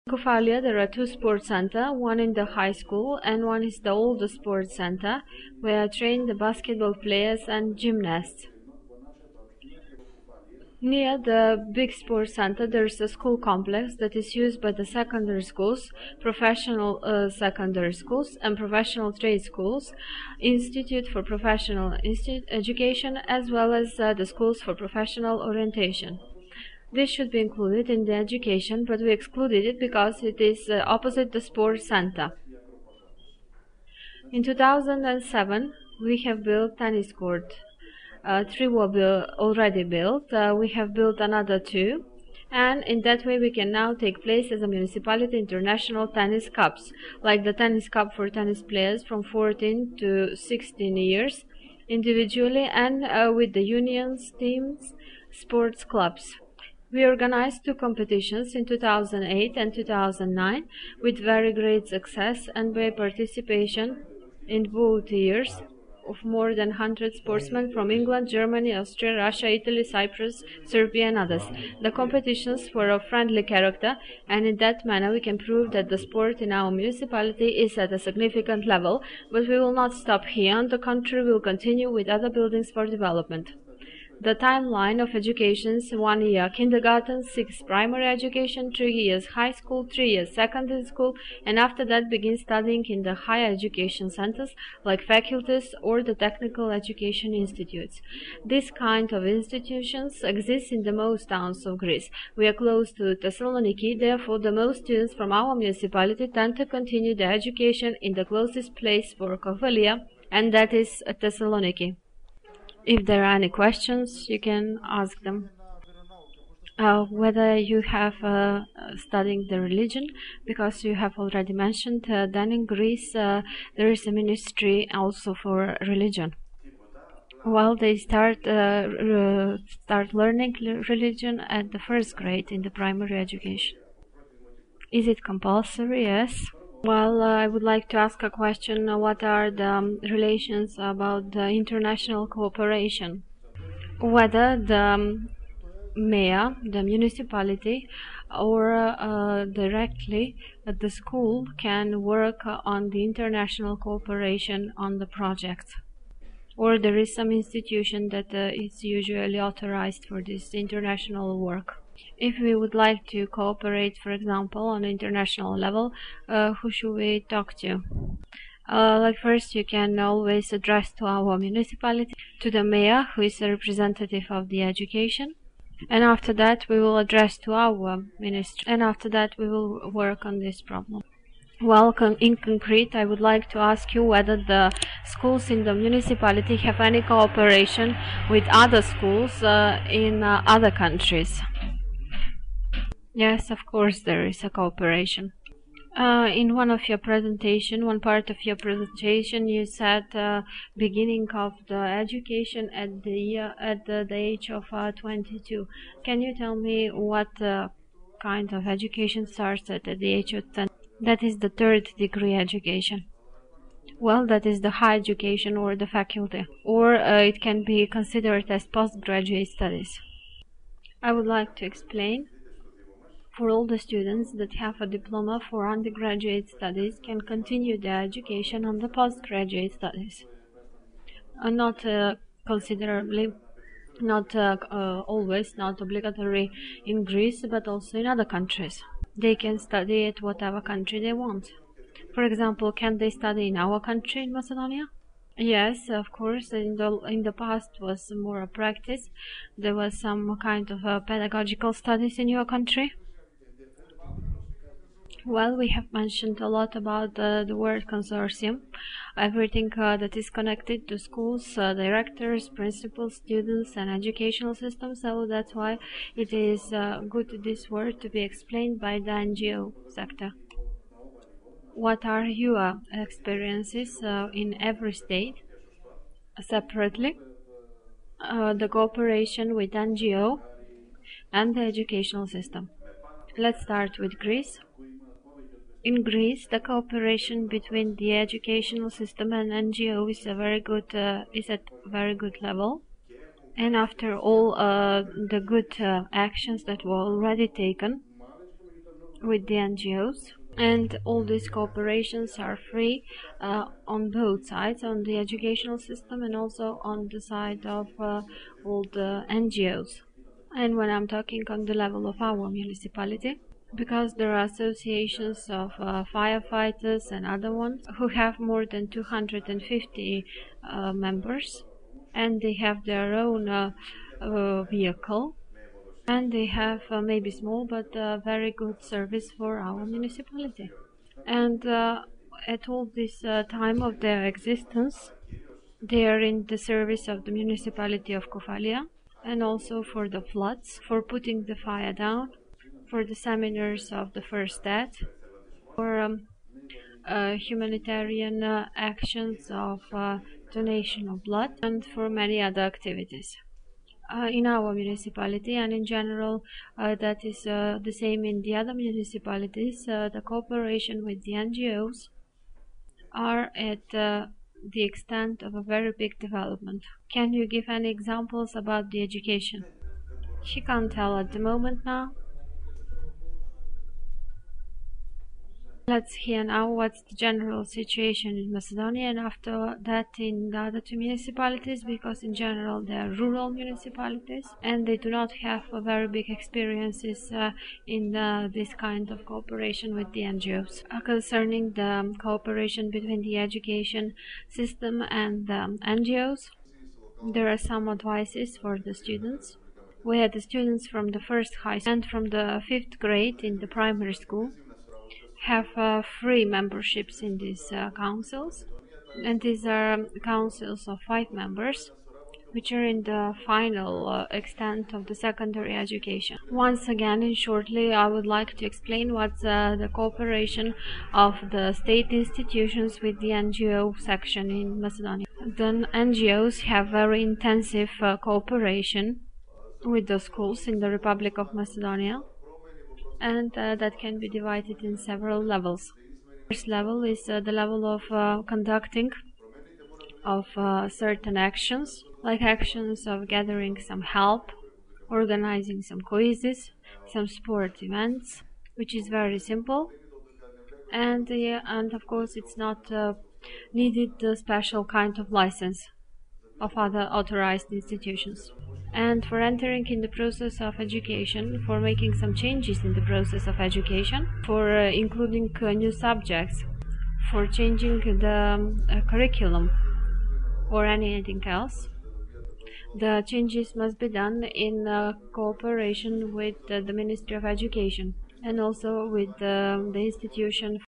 Kofalia, there are two sports centers, one in the high school and one is the oldest sports center, where I train the basketball players and gymnasts. Near the big sports center, there is a school complex that is used by the secondary schools, professional secondary schools, and professional trade schools, Institute for Professional Education, as well as the schools for professional orientation. This should be included in the education, but we excluded it because it is opposite the sports center. In 2007, we have built tennis court. 3 were already built. We have built another 2, and in that way we can now take place as a municipality international tennis cups, like the tennis cup for tennis players from 14 to 16 years, individually and with the unions, teams, sports clubs. We organized 2 competitions in 2008 and 2009 with very great success and by participation in both years of more than 100 sportsmen from England, Germany, Austria, Russia, Italy, Cyprus, Serbia and others. The competitions were of friendly character, and in that manner we can prove that the sport in our municipality is at a significant level, but we will not stop here. On the contrary, we will continue with other buildings for development. The timeline of education is 1 year kindergarten, 6 primary education, 3 years high school, 3 years secondary school, and after that begin studying in the higher education centers like faculties or the technical education institutes. This kind of institutions exist in the most towns of Greece. We are close to Thessaloniki, therefore the most students from our municipality tend to continue their education in the closest place for Kofalia, and that is Thessaloniki. If there are any questions, you can ask them. Whether you have studying the religion, because you have already mentioned, then in Greece there is a ministry also for religion. Well, they start learning religion at the 1st grade in the primary education. Is it compulsory? Yes. Well, I would like to ask a question. What are the relations about the international cooperation? Whether the mayor, the municipality, or directly the school can work on the international cooperation on the project, or there is some institution that is usually authorized for this international work. If we would like to cooperate, for example, on an international level, who should we talk to? Like first, you can always address to our municipality, to the mayor, who is a representative of the education, and after that we will address to our ministry, and after that we will work on this problem. Well, in concrete, I would like to ask you whether the schools in the municipality have any cooperation with other schools in other countries. Yes, of course there is a cooperation. In one part of your presentation, you said beginning of the education at the age of 22. Can you tell me what kind of education starts at the age of 10? That is the 3rd degree education. Well, that is the higher education or the faculty, or it can be considered as postgraduate studies. I would like to explain. For all the students that have a diploma for undergraduate studies can continue their education on the postgraduate studies. Not considerably, not always, not obligatory in Greece, but also in other countries. They can study at whatever country they want. For example, can they study in our country, in Macedonia? Yes, of course. In the past was more a practice. There was some kind of pedagogical studies in your country. Well, we have mentioned a lot about the word consortium, everything that is connected to schools, directors, principals, students and educational systems, so that's why it is good this word to be explained by the NGO sector. What are your experiences in every state separately, the cooperation with NGO and the educational system? Let's start with Greece. In Greece, the cooperation between the educational system and NGO is at very good level. And after all the good actions that were already taken, with the NGOs. And all these cooperations are free on both sides, on the educational system and also on the side of all the NGOs. And when I'm talking on the level of our municipality, because there are associations of firefighters and other ones who have more than 250 members, and they have their own vehicle, and they have maybe small but very good service for our municipality. And at all this time of their existence, they are in the service of the municipality of Kofalia, and also for the floods, for putting the fire down, for the seminars of the first aid, for humanitarian actions of donation of blood, and for many other activities. In our municipality and in general, that is the same in the other municipalities, the cooperation with the NGOs are at the extent of a very big development. Can you give any examples about the education? She can't tell at the moment now. Let's hear now what's the general situation in Macedonia, and after that in the other two municipalities, because in general they are rural municipalities and they do not have a very big experiences in this kind of cooperation with the NGOs. Concerning the cooperation between the education system and the NGOs, there are some advices for the students. We had the students from the first high school and from the 5th grade in the primary school have free memberships in these councils, and these are councils of 5 members, which are in the final extent of the secondary education. Once again, and shortly, I would like to explain what's the cooperation of the state institutions with the NGO section in Macedonia. The NGOs have very intensive cooperation with the schools in the Republic of Macedonia, and that can be divided in several levels. The first level is the level of conducting of certain actions, like actions of gathering some help, organizing some quizzes, some sport events, which is very simple, and of course it's not needed a special kind of license of other authorized institutions. And for entering in the process of education, for making some changes in the process of education, for including new subjects, for changing the curriculum or anything else, the changes must be done in cooperation with the Ministry of Education and also with the institution